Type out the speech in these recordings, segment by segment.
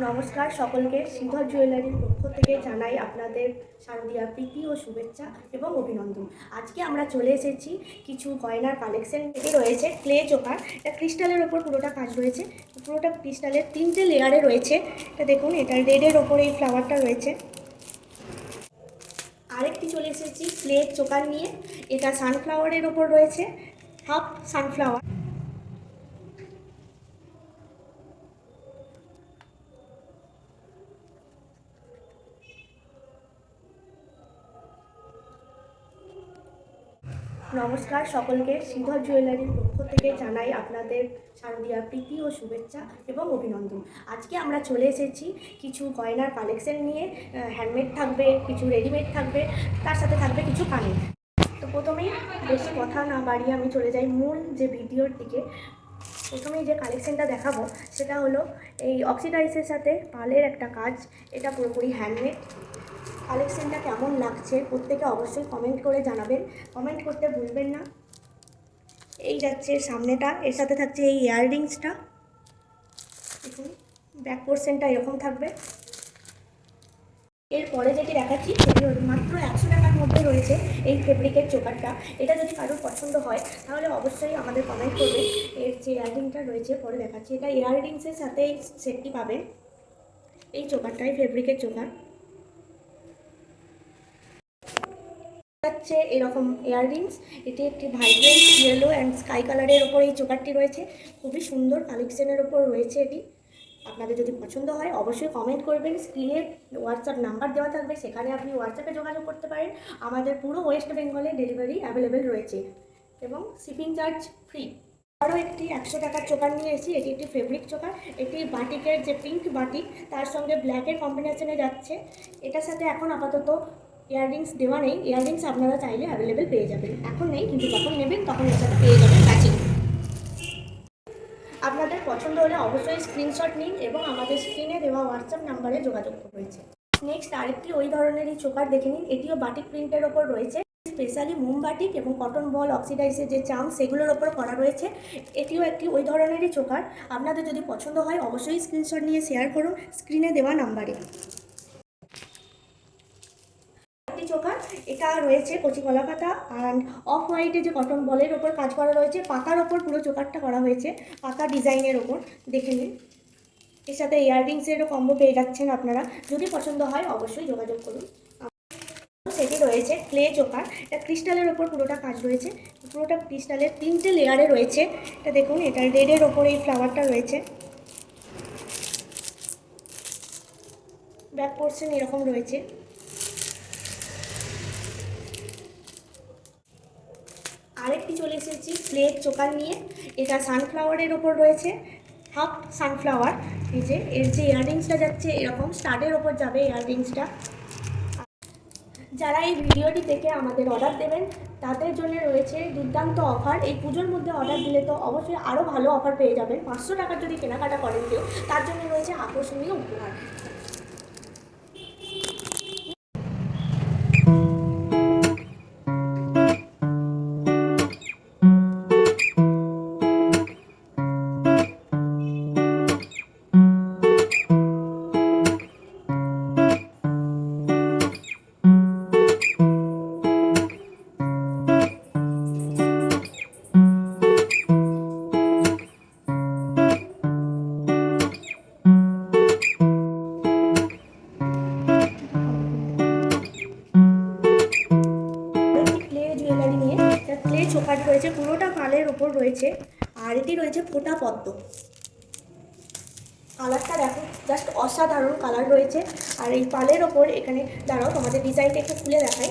নমস্কার সকলকে শ্রীধর জুয়েলারির পক্ষ থেকে জানাই আপনাদের শারদীয়ার প্রীতি ও শুভেচ্ছা এবং অভিনন্দন। আজকে আমরা চলে এসেছি কিছু গয়নার কালেকশন। এটি রয়েছে ক্লে চোকার, এটা ক্রিস্টালের ওপর পুরোটা কাজ রয়েছে, পুরোটা ক্রিস্টালের 3টে লেয়ারে রয়েছে। এটা দেখুন, এটা রেডের ওপরে এই ফ্লাওয়ারটা রয়েছে। আরেকটি চলে এসেছি ক্লে চোকার নিয়ে, এটা সানফ্লাওয়ারের ওপর রয়েছে, হাফ সানফ্লাওয়ার। নমস্কার সকলকে শ্রীধর জুয়েলারির পক্ষ থেকে জানাই আপনাদের শারদীয়ার প্রীতি ও শুভেচ্ছা এবং অভিনন্দন। আজকে আমরা চলে এসেছি কিছু গয়নার কালেকশন নিয়ে। হ্যান্ডমেড থাকবে, কিছু রেডিমেড থাকবে, তার সাথে থাকবে কিছু কানের। তো প্রথমেই বেশি কথা না বাড়িয়ে আমি চলে যাই মূল যে ভিডিওর দিকে। প্রথমেই যে কালেকশনটা দেখাবো সেটা হলো এই অক্সিডাইজের সাথে পালের একটা কাজ। এটা পুরোপুরি হ্যান্ডমেড। কালেকশনটা কেমন লাগছে প্রত্যেকে অবশ্যই কমেন্ট করে জানাবেন, কমেন্ট করতে ভুলবেন না। এই যাচ্ছে সামনেটা, এর সাথে থাকছে এই ইয়াররিংসটা। দেখুন ব্যাক পোর্শনটা এরকম থাকবে। এরপরে যেটি দেখাচ্ছি সেটি মাত্র 100 টাকার মধ্যে রয়েছে এই ফেব্রিকের চোকারটা। এটা যদি কারোর পছন্দ হয় তাহলে অবশ্যই আমাদের কমেন্ট করবেন। এর যে ইয়াররিংটা রয়েছে পরে দেখাচ্ছি, এটা ইয়াররিংসের সাথে এই সেটটি পাবেন। এই চোকারটাই ফেব্রিকের চোকার হচ্ছে এরকম ইয়াররিংস। এটি একটি ভাইব্রেন্ট ইয়েলো অ্যান্ড স্কাই কালারের ওপর এই চোকারটি রয়েছে। খুবই সুন্দর কালেকশনের ওপর রয়েছে এটি। আপনাদের যদি পছন্দ হয় অবশ্যই কমেন্ট করবেন। স্ক্রিনে হোয়াটসঅ্যাপ নাম্বার দেওয়া থাকবে, সেখানে আপনি হোয়াটসঅ্যাপে যোগাযোগ করতে পারেন। আমাদের পুরো ওয়েস্ট বেঙ্গলে ডেলিভারি অ্যাভেলেবেল রয়েছে এবং শিপিং চার্জ ফ্রি। আরও একটি 100 টাকার চোকার নিয়ে এসেছি। এটি একটি ফেব্রিক চোকার। এটি বাটিকের যে পিঙ্ক বাটিক তার সঙ্গে ব্ল্যাকের কম্বিনেশনে যাচ্ছে। এটার সাথে এখন আপাতত ইয়াররিংস দেওয়া নেই। ইয়াররিংস আপনারা চাইলে অ্যাভেলেবেল পেয়ে যাবেন, এখন নেই, কিন্তু যখন নেবেন তখন এর সাথে পেয়ে যাবেন ম্যাচিং। আপনাদের পছন্দ হলে অবশ্যই স্ক্রিনশট নিন এবং আমাদের স্ক্রিনে দেওয়া হোয়াটসঅ্যাপ নাম্বারে যোগাযোগ রয়েছে। নেক্সট আরেকটি ওই ধরনেরই চোকার দেখে নিন। এটিও বাটিক প্রিন্টের ওপর রয়েছে, স্পেশালি মোমবাটিক এবং কটন বল অক্সিডাইজের যে চাম সেগুলোর ওপর করা রয়েছে। এটিও একটি ওই ধরনেরই চোকার। আপনাদের যদি পছন্দ হয় অবশ্যই স্ক্রিনশট নিয়ে শেয়ার করুন স্ক্রিনে দেওয়া নাম্বারে। চোকার এটা রয়েছে কচি কলা পাতা অ্যান্ড অফ হোয়াইটে যে কটন বলের ওপর কাজ করা রয়েছে, পাতার ওপর পুরো চোকারটা করা হয়েছে, পাতা ডিজাইনের ওপর। দেখে নিন, এর সাথে ইয়াররিংসেরও কম্বো পেয়ে যাচ্ছেন আপনারা। যদি পছন্দ হয় অবশ্যই যোগাযোগ করুন। সেটি রয়েছে ক্লে চোকার, এটা ক্রিস্টালের ওপর পুরোটা কাজ রয়েছে, পুরোটা ক্রিস্টালের 3টে লেয়ারে রয়েছে। এটা দেখুন, এটা রেডের ওপর এই ফ্লাওয়ারটা রয়েছে। ব্যাক পোর্শন এরকম রয়েছে। আরেকটি চলে এসেছি প্লেট চোকার নিয়ে, এটা সানফ্লাওয়ারের ওপর রয়েছে, হাফ সানফ্লাওয়ার। এই যে এর যে ইয়াররিংসটা যাচ্ছে এরকম স্টাডের ওপর যাবে ইয়াররিংসটা। যারা এই ভিডিওটি দেখে আমাদের অর্ডার দেবেন তাদের জন্য রয়েছে দুর্দান্ত অফার। এই পুজোর মধ্যে অর্ডার দিলে তো অবশ্যই আরও ভালো অফার পেয়ে যাবেন। 500 টাকার যদি কেনাকাটা করেন কেউ, তার জন্য রয়েছে আকর্ষণীয় উপহার। ক্লে চোকার রয়েছে, পুরোটা পালের উপর রয়েছে, আর এটি রয়েছে ফোটা পদ্ম। কালারটা দেখো, জাস্ট অসাধারণ কালার রয়েছে। আর এই পালের ওপর এখানে দাঁড়াও তোমাদের ডিজাইনটা একটু খুলে দেখাই।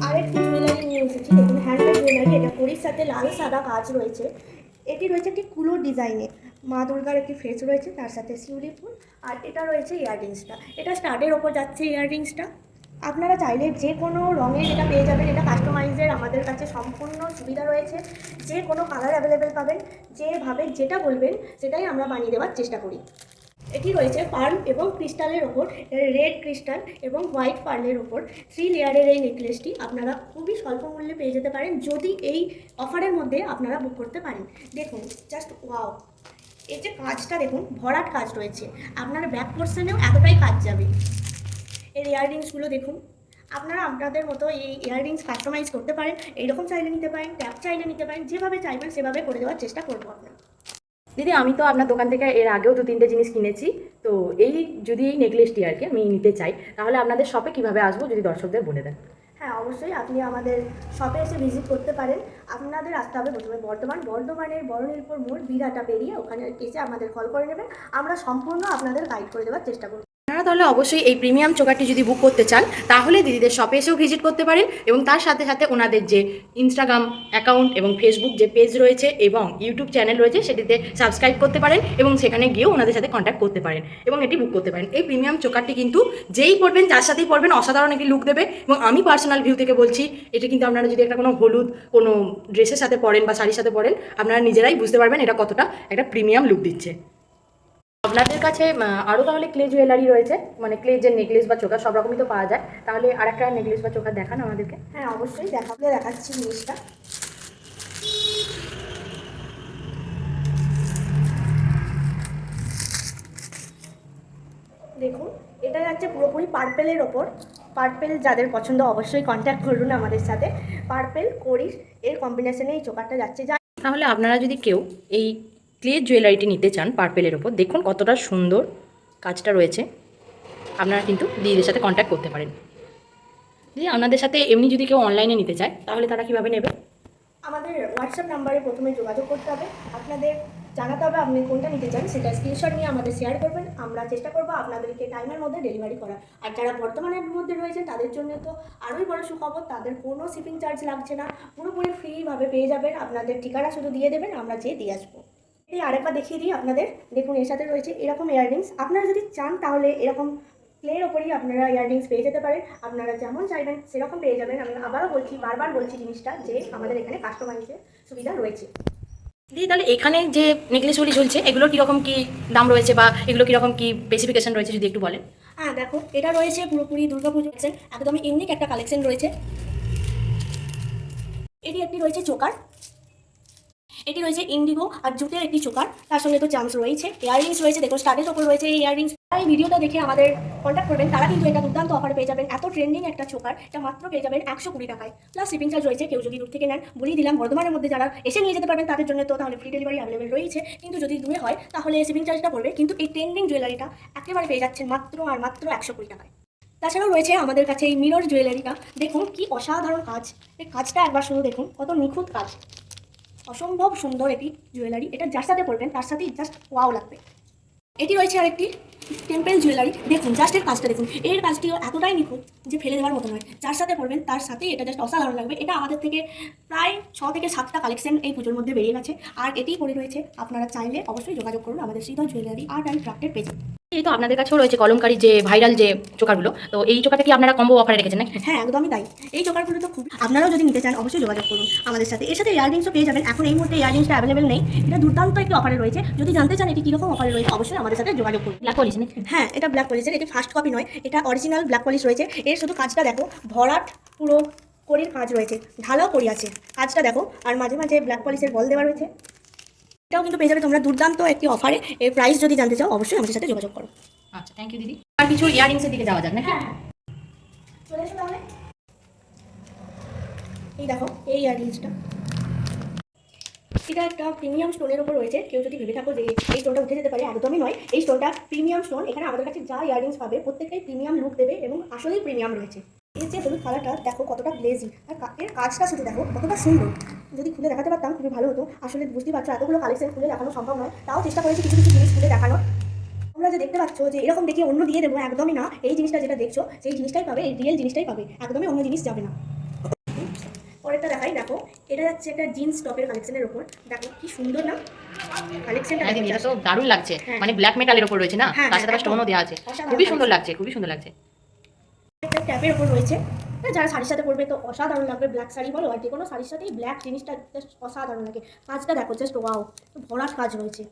আরেকটি জুয়েলারি নিয়ে এসেছি, দেখুন হ্যান্ডমেড জুয়েলারি। এটা কড়ির সাথে লাল সাদা কাজ রয়েছে। এটি রয়েছে একটি কুলো ডিজাইনে, মা দুর্গার একটি ফেস রয়েছে, তার সাথে শিউলি ফুল। আর এটা রয়েছে ইয়াররিংসটা, এটা স্টাডের ওপর যাচ্ছে ইয়াররিংসটা। আপনারা চাইলে যে কোনো রঙের এটা পেয়ে যাবেন। এটা কাস্টমাইজের আমাদের কাছে সম্পূর্ণ সুবিধা রয়েছে। যে কোনো কালার অ্যাভেলেবেল পাবেন, যেভাবে যেটা বলবেন সেটাই আমরা বানিয়ে দেওয়ার চেষ্টা করি। এটি রয়েছে পার্ল এবং ক্রিস্টালের ওপর, রেড ক্রিস্টাল এবং হোয়াইট পার্লের ওপর 3 লেয়ারের এই নেকলেসটি আপনারা খুবই স্বল্প মূল্যে পেয়ে যেতে পারেন যদি এই অফারের মধ্যে আপনারা বুক করতে পারেন। দেখুন জাস্ট ওয়াও, এই যে কাজটা দেখুন, ভরাট কাজ রয়েছে, আপনার ব্যাক পোর্শনেও এতটাই কাজ যাবে। এর ইয়াররিংসগুলো দেখুন, আপনারা আপনাদের মতো এই ইয়াররিংস কাস্টমাইজ করতে পারেন, এইরকম চাইলে নিতে পারেন, ট্যাপ চাইলে নিতে পারেন, যেভাবে চাইবেন সেভাবে করে দেওয়ার চেষ্টা করবো আপনার। দিদি আমি তো আপনার দোকান থেকে এর আগেও 2-3টে জিনিস কিনেছি, তো যদি এই নেকলেসটি আর কি আমি নিতে চাই, তাহলে আপনাদের শপে কিভাবে আসবো যদি দর্শকদের বলে দেন। হ্যাঁ, অবশ্যই আপনি আমাদের শপে এসে ভিজিট করতে পারেন। আপনাদের আসতে হবে প্রথমে বর্ধমানের বড়নীলপুর মোড় বিরাটা পেরিয়ে, ওখানে এসে আমাদের কল করে নেবেন, আমরা সম্পূর্ণ আপনাদের গাইড করে দেওয়ার চেষ্টা করব। আপনারা তাহলে অবশ্যই এই প্রিমিয়াম চোকারটি যদি বুক করতে চান তাহলে দিদিদের শপে এসেও ভিজিট করতে পারেন, এবং তার সাথে সাথে ওনাদের যে ইনস্টাগ্রাম অ্যাকাউন্ট এবং ফেসবুক যে পেজ রয়েছে এবং ইউটিউব চ্যানেল রয়েছে সেটিতে সাবস্ক্রাইব করতে পারেন, এবং সেখানে গিয়েও ওনাদের সাথে কন্ট্যাক্ট করতে পারেন এবং এটি বুক করতে পারেন। এই প্রিমিয়াম চোকারটি কিন্তু যেই পরবেন, যার সাথেই পরবেন, অসাধারণ একটি লুক দেবে। এবং আমি পার্সোনাল ভিউ থেকে বলছি, এটা কিন্তু আপনারা যদি একটা কোনো হলুদ কোনো ড্রেসের সাথে পরেন বা শাড়ির সাথে পরেন, আপনারা নিজেরাই বুঝতে পারবেন এটা কতটা একটা প্রিমিয়াম লুক দিচ্ছে। আপনাদের কাছে আরও তাহলে ক্লে জুয়েলারি রয়েছে, মানে ক্লে যে নেকলেস বা চোকার সব রকমই তো পাওয়া যায়, তাহলে আর একটা নেকলেস বা চোকার দেখান আমাদেরকে। হ্যাঁ, অবশ্যই দেখাচ্ছি জিনিসটা। দেখুন, এটা যাচ্ছে পুরোপুরি পার্পেলের ওপর। পার্পেল যাদের পছন্দ অবশ্যই কন্ট্যাক্ট করুন আমাদের সাথে। পার্পেল করিস এর কম্বিনেশনে এই চোকারটা যাচ্ছে। তাহলে আপনারা যদি কেউ এই ক্লে জুয়েলারিটি নিতে চান পার্পেলের ওপর, দেখুন কতটা সুন্দর কাজটা রয়েছে, আপনারা কিন্তু দিদিদের সাথে কন্ট্যাক্ট করতে পারেন। দিদি আপনাদের সাথে এমনি যদি কেউ অনলাইনে নিতে চায় তাহলে তারা কীভাবে নেবে? আমাদের হোয়াটসঅ্যাপ নাম্বারে প্রথমে যোগাযোগ করতে হবে, আপনাদের জানাতে হবে আপনি কোনটা নিতে চান, সেটা স্ক্রিনশট নিয়ে আমাদের শেয়ার করবেন, আমরা চেষ্টা করবো আপনাদেরকে টাইমের মধ্যে ডেলিভারি করার। আর যারা বর্তমানের মধ্যে রয়েছেন তাদের জন্য তো আরোই বড় সুখবর, তাদের কোনো শিপিং চার্জ লাগছে না, পুরোপুরি ফ্রিভাবে পেয়ে যাবেন। আপনাদের ঠিকানা শুধু দিয়ে দেবেন, আমরা যেয়ে দিয়ে আসবো। এই আরেকবার দেখিয়ে দিই আপনাদের, দেখুন এর সাথে রয়েছে এরকম ইয়াররিংস। আপনারা যদি চান তাহলে এরকম ক্লের ওপরেই আপনারা ইয়াররিংস পেয়ে যেতে পারেন, আপনারা যেমন চাইবেন সেরকম পেয়ে যাবেন। আমি আবারও বলছি, বারবার বলছি জিনিসটা, যে আমাদের এখানে কাস্টমাইজের সুবিধা রয়েছে। দিদি তাহলে এখানে যে নেকলেসগুলি ঝুলছে এগুলো কীরকম কী দাম রয়েছে বা এগুলো কীরকম কী স্পেসিফিকেশন রয়েছে যদি একটু বলেন। হ্যাঁ দেখো, এটা রয়েছে পুরোপুরি দুর্গাপুজো কালেকশন, একদমই ইউনিক একটা কালেকশন রয়েছে। এটি একটি রয়েছে চোকার, এটি রয়েছে ইন্ডিগো আর জুটের একটি চোকার, তার সঙ্গে তো চামচ রয়েছে, ইয়াররিংস রয়েছে, দেখো স্টাডের ওপর রয়েছে এই ইয়াররিংস। এই ভিডিওটা দেখে আমাদের কন্ট্যাক্ট করবেন, তারা কিন্তু এটা দুর্দান্ত অফারে পেয়ে যাবেন। এত ট্রেন্ডিং একটা চোকার, এটা মাত্র পেয়ে যাবেন 120 টাকায়, প্লাস শিপিং চার্জ রয়েছে। কেউ যদি দূর থেকে নেন, বলেই দিলাম বর্ধমানের মধ্যে যারা এসে নিয়ে যেতে পারবেন তাদের জন্য তো তাহলে ফ্রি ডেলিভারি অ্যাভেলেবেল রয়েছে, কিন্তু যদি দূরে হয় তাহলে শিপিং চার্জটা পড়বে। কিন্তু এই ট্রেন্ডিং জুয়েলারিটা একেবারে পেয়ে যাচ্ছেন মাত্র 120 টাকায়। তাছাড়াও রয়েছে আমাদের কাছে এই মিরর জুয়েলারিটা, দেখুন কি অসাধারণ কাজ, এই কাজটা একবার শুধু দেখুন, কত নিখুঁত কাজ, অসম্ভব সুন্দর এটি জুয়েলারি। এটা যার সাথে পরবেন তার সাথেই জাস্ট ওয়াও লাগবে। এটি রয়েছে আরেকটি টেম্পেল জুয়েলারি, দেখুন জাস্ট এর কাজটা দেখুন, এর কাজটিও এতটাই নিখুঁত যে ফেলে দেওয়ার মতো নয়। যার সাথে পরবেন তার সাথেই এটা জাস্ট অসাধারণ লাগবে। এটা আমাদের থেকে প্রায় 6 থেকে 7টা কালেকশন এই পুজোর মধ্যে বেরিয়ে গেছে, আর এটি পড়ে রয়েছে। আপনারা চাইলে অবশ্যই যোগাযোগ করুন আমাদের শ্রীধর জুয়েলারি আর্ট অ্যান্ড ক্রাফটের পেজে। এই তো আপনাদের কাছেও রয়েছে কলমকারি যে ভাইরাল যে চোকারগুলো, তো এই চোকারটা কি আপনারা কম্বো অফারে রেখেছেন নাকি? হ্যাঁ, একদমই তাই। এই চোকারগুলো তো খুব, আপনারাও যদি নিতে চান অবশ্যই যোগাযোগ করুন আমাদের সাথে। এর সাথে ইয়াররিংসও পেয়ে যাবেন। এখন এই মুহূর্তে ইয়াররিংসটা অ্যাভেলেবেল নেই, এটা দুর্দান্ত একটি অফারে রয়েছে। যদি জানতে চান এটি কীরকম অফারে রয়েছে অবশ্যই আমাদের সাথে যোগাযোগ করুন। ব্ল্যাক পলিশ নাকি? হ্যাঁ, এটা ব্ল্যাক পলিশের, এটি ফার্স্ট কপি নয়, এটা অরিজিনাল ব্ল্যাক পলিশ রয়েছে। এর শুধু কাজটা দেখো, ভরাট পুরো কড়ির কাজ রয়েছে, ঢালাও কড়ি আছে, কাজটা দেখো, আর মাঝে মাঝে ব্ল্যাক পলিশের বল দেওয়া রয়েছে। এটাও কিন্তু পেয়ে যাবে তোমরা দুর্দান্ত একটি অফারে। এর প্রাইস যদি জানতে চাও অবশ্যই আমাদের সাথে যোগাযোগ করো। আচ্ছা, থ্যাংক ইউ দিদি। আর কিছু ইয়াররিংসের দিকে যাওয়া যাক নাকি? চলে এসো তাহলে। এই দেখো এই ইয়াররিংসটা, এটা একটা প্রিমিয়াম স্টোনের উপর রয়েছে। কেউ যদি ভেবে থাকো যে এই স্টোনটা উঠে যেতে পারে, একদমই নয়। এই স্টোনটা প্রিমিয়াম স্টোন। এখানে আমাদের কাছে যা ইয়াররিংস পাবে প্রত্যেকটাই প্রিমিয়াম লুক দেবে এবং আসলেই প্রিমিয়াম রয়েছে। এর যে হলুদ কালারটা দেখো কতটা গ্লেজি, আর এর কাজটা শুধু দেখো কতটা সুন্দর। যদি খুলে দেখাতে পারতাম খুবই ভালো হতো। আসলে বুঝতেই পারছো এতগুলো কালেকশন খুলে দেখানো সম্ভব নয়, তাও চেষ্টা করেছি কিছু কিছু জিনিস খুলে দেখানোর। তোমরা যে দেখতে পাচ্ছ যে এরকম দেখিয়ে অন্য দিয়ে দেবো, একদমই না। এই জিনিসটা যেটা দেখছো সেই জিনিসটাই পাবে, এই রিয়েল জিনিসটাই পাবে, একদমই অন্য জিনিস যাবে না। পরেরটা দেখাই, দেখো এটা যাচ্ছে একটা জিন্স টপের কালেকশনের উপর, দেখো কি সুন্দর না কালেকশনটা। এটা তো দারুণ লাগছে, মানে ব্ল্যাক মেটালের উপর রয়েছে না, তার সাথে স্টোনও দেওয়া আছে, খুবই সুন্দর লাগছে, খুবই সুন্দর লাগছে। একটা ট্যাপের উপর রয়েছে, যারা শাড়ির সাথে পরবে তো অসাধারণ লাগবে। ব্ল্যাক শাড়ি বলো আর যে কোনো শাড়ির সাথেই ব্ল্যাক জিনিসটা জাস্ট অসাধারণ লাগে। কাজটা দেখো জাস্ট ওয়াও, ভরাট কাজ রয়েছে।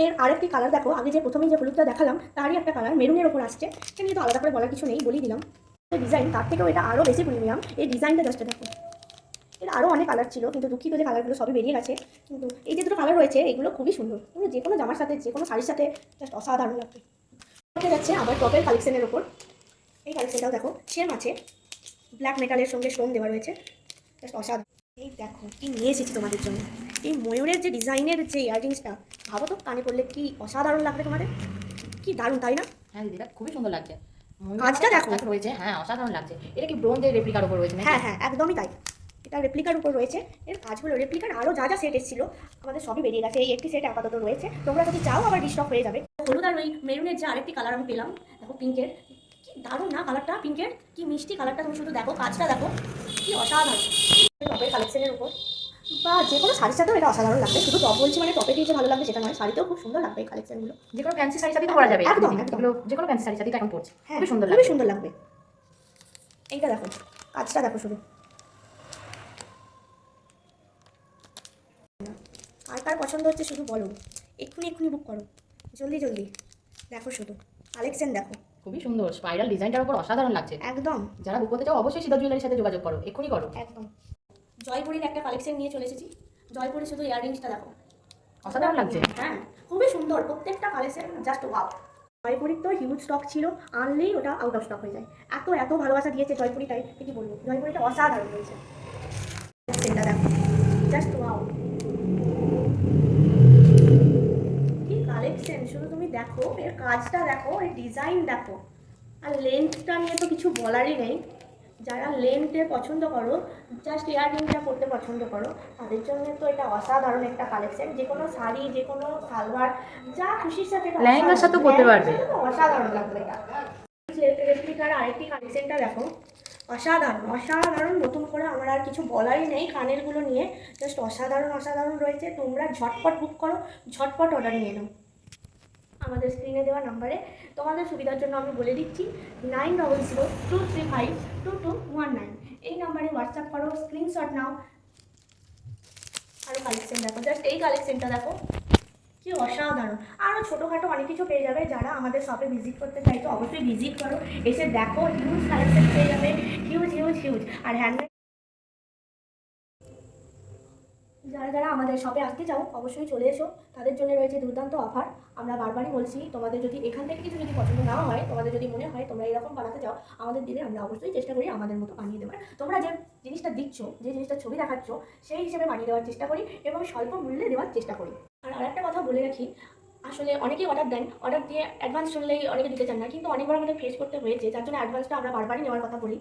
এর আরেকটি কালার দেখো, আগে যে প্রথমেই যে হলুদটা দেখালাম তারই একটা কালার মেরুনের ওপর আসছে। এটা নিয়ে তো আলাদা করে বলার কিছু নেই, বলেই দিলাম। ডিজাইন তার থেকেও এটা আরও বেশি প্রিমিয়াম। এই ডিজাইনটা জাস্ট দেখো, এর আরও অনেক কালার ছিল কিন্তু দুঃখিত যে কালারগুলো সবই বেরিয়ে গেছে। কিন্তু এই যে দুটো কালার রয়েছে এগুলো খুবই সুন্দর, তুমি যে কোনো জামার সাথে যে কোনো শাড়ির সাথে জাস্ট অসাধারণ লাগবে। যাচ্ছে আবার টপের কালেকশনের ওপর। এই কালেকশনটাও দেখো, সেম আছে, ব্ল্যাক মেটালের সঙ্গে স্টোন দেওয়া রয়েছে, জাস্ট অসাধারণ। এই দেখো কি নিয়ে এসেছি তোমাদের জন্য, এই ময়ূরের যে ডিজাইনের যে ইয়াররিংসটা, ভাবো তো কানে পড়লে কি অসাধারণ লাগবে তোমাদের, কি দারুণ তাই না? হ্যাঁ দিদি, এটা খুবই সুন্দর লাগছে। কাজটা দেখো রয়েছে, হ্যাঁ অসাধারণ লাগছে। এটা কি ব্রোঞ্জের রেপ্লিকার উপর রয়েছে? হ্যাঁ হ্যাঁ একদমই তাই, এটা রেপ্লিকার উপর রয়েছে। এর কাজগুলো রেপ্লিকার আরও যা যা সেট এসেছিল আমাদের সবই বেরিয়ে গেছে, এই একটি সেট আপাতত রয়েছে, তোমরা যদি চাও আবার রিস্টক হয়ে যাবে। হলুদ আর ওই মেরুনের যে আরেকটি কালার আমি পেলাম, দেখো পিঙ্কের, কি দারুণ না কালারটা, পিঙ্কের কি মিষ্টি কালারটা, তুমি শুধু দেখো কাজটা দেখো কি অসাধারণ। টপের কালেকশনের উপর বা যে কোনো শাড়ির সাথেও এটা অসাধারণ লাগবে। শুধু টপ বলছি মানে টপে যে ভালো লাগবে সেটা নয়, শাড়িতেও খুব সুন্দর লাগবে এই কালেকশনগুলো। যে কোনো ফ্যান্সি শাড়ির সাথে পরা যাবে, একদম একদম, যে কোনো ফ্যান্সি শাড়ির সাথে এখন পড়ছে, হ্যাঁ খুবই সুন্দর খুবই সুন্দর লাগবে। এইটা দেখো কাজটা দেখো শুধু, কার কার পছন্দ হচ্ছে শুধু বলো, এক্ষুনি এক্ষুনি বুক করো, জলদি জলদি। দেখো শুধু কালেকশন দেখো, খুবই সুন্দর, স্পাইরাল ডিজাইনটার উপর অসাধারণ লাগছে। একদম, যারা বুক করতে চাও অবশ্যই সিদ্ধার্থ জুয়েলারির সাথে যোগাযোগ করো, এক্ষুনি করো। একদম। জয়পুরীর একটা কালেকশন নিয়ে চলে এসেছি, জয়পুরি শুধু ইয়াররিংসটা দেখো, অসাধারণ লাগছে। হ্যাঁ খুবই সুন্দর, প্রত্যেকটা কালেকশন জাস্ট ওয়াও। জয়পুরির তো হিউজ স্টক ছিল, আনলেই ওটা আউট অফ স্টক হয়ে যায়, এত এত ভালোবাসা দিয়েছে জয়পুরিটাই, কি বলবো, জয়পুরিটা অসাধারণ হয়েছে। সেটা দেখো জাস্ট ওয়াও, কি কালেকশন শুধু তুমি দেখো, এর কাজটা দেখো, এর ডিজাইন দেখো, আর লেন্থটা নিয়ে তো কিছু বলারই নেই। যারা লেন্থে পছন্দ করো, জাস্ট ইয়াররিংটা পরতে পছন্দ করো, তাদের জন্য তো এটা অসাধারণ একটা কালেকশন। যে কোনো শাড়ি, যে কোনো সালোয়ার, যা খুশির সাথে লেহেঙ্গার সাথেও পরতে পারবে, অসাধারণ লাগবে এটা। রেপ্লিকার আরেকটি কালেকশনটা দেখো, অসাধারণ অসাধারণ, নতুন করে আমার আর কিছু বলারই নেই কানেরগুলো নিয়ে, জাস্ট অসাধারণ অসাধারণ রয়েছে। তোমরা ঝটপট বুক করো, ঝটপট অর্ডার নিয়ে নাও। আমাদের স্ক্রিনে দেওয়া নাম্বারে, তোমাদের সুবিধার জন্য আমি বলে দিচ্ছি 9002352219, এই নাম্বারে হোয়াটসঅ্যাপ করো, স্ক্রিনশট নাও। আরও কালেকশন দেখো, জাস্ট এই কালেকশনটা দেখো কি অসাধারণ। আরও ছোটোখাটো অনেক কিছু পেয়ে যাবে, যারা আমাদের শপে ভিজিট করতে চাইছো অবশ্যই ভিজিট করো, এসে দেখো, হিউজ কালেকশন পেয়ে যাবে, হিউজ হিউজ হিউজ। আর হ্যান্ডমেড যারা যারা আমাদের শপে আসতে চাও অবশ্যই চলে এসো, তাদের জন্য রয়েছে দুর্দান্ত অফার। আমরা বারবারই বলছি, তোমাদের যদি এখান থেকে কিছু যদি পছন্দ না হয়, তোমাদের যদি মনে হয় তোমরা এরকম বানাতে চাও, আমাদের দিলে আমরা অবশ্যই চেষ্টা করি আমাদের মতো বানিয়ে দেওয়ার। তোমরা যে জিনিসটা দিচ্ছ, যে জিনিসটা ছবি দেখাচ্ছ, সেই হিসেবে বানিয়ে দেওয়ার চেষ্টা করি এবং স্বল্প মূল্যে দেওয়ার চেষ্টা করি। আর আরেকটা কথা বলে রাখি, আসলে অনেকেই অর্ডার দেন, অর্ডার দিয়ে অ্যাডভান্স শুনলেই অনেকে দিতে চান না, কিন্তু অনেকবার আমাদের ফেস করতে হয়েছে, যার জন্য অ্যাডভান্সটা আমরা বারবারই নেওয়ার কথা বলি।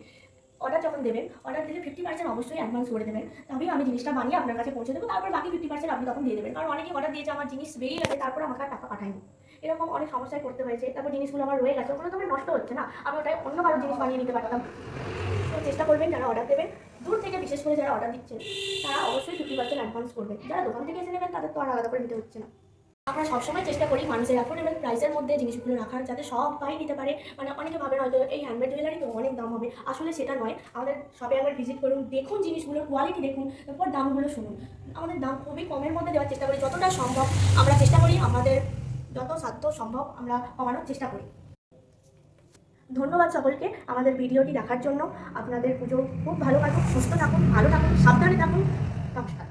অর্ডার যখন দেবেন, অর্ডার দিলে 50% অবশ্যই অ্যাডভান্স করে দেবেন, তবেই আমি জিনিসটা বানিয়ে আপনার কাছে পৌঁছে দেবো, তারপর বাকি 50% আপনি তখন দিয়ে দেবেন। কারণ অনেকেই অর্ডার দিয়েছে, আমার জিনিস বেরিয়ে গেছে, তারপর আমাকে আর টাকা পাঠায়নি, এরকম অনেক সমস্যায় করতে হয়েছে, তারপর জিনিসগুলো আমার রয়ে গেছে, ওগুলো তো আমার নষ্ট হচ্ছে না, আমি ওটাই অন্য কারো জিনিস বানিয়ে নিতে পারতাম। তো চেষ্টা করবেন যারা অর্ডার দেবেন, দূর থেকে বিশেষ করে যারা অর্ডার দিচ্ছেন, তারা অবশ্যই 50% অ্যাডভান্স করবেন। যারা দোকান থেকে এসে নেবেন তাদের তো আর আলাদা করে নিতে হচ্ছে না। আমরা সবসময় চেষ্টা করি মানুষের অ্যাফোর্ডেবল প্রাইসের মধ্যে জিনিসগুলো রাখার, যাতে সবাই নিতে পারে। মানে অনেকে ভাবেন হয়তো এই হ্যান্ডমেড জুয়েলারি তো অনেক দাম হবে, আসলে সেটা নয়। আমাদের শপে একবার ভিজিট করুন, দেখুন জিনিসগুলোর কোয়ালিটি দেখুন, তারপর দামগুলো শুনুন। আমাদের দাম খুবই কমের মধ্যে দেওয়ার চেষ্টা করি, যতটা সম্ভব আমরা চেষ্টা করি, আমাদের যত সাধ্য সম্ভব আমরা কমানোর চেষ্টা করি। ধন্যবাদ সকলকে আমাদের ভিডিওটি দেখার জন্য। আপনাদের পুজো খুব ভালো কাটুক, সুস্থ থাকুন, ভালো থাকুন, সাবধানে থাকুন। নমস্কার।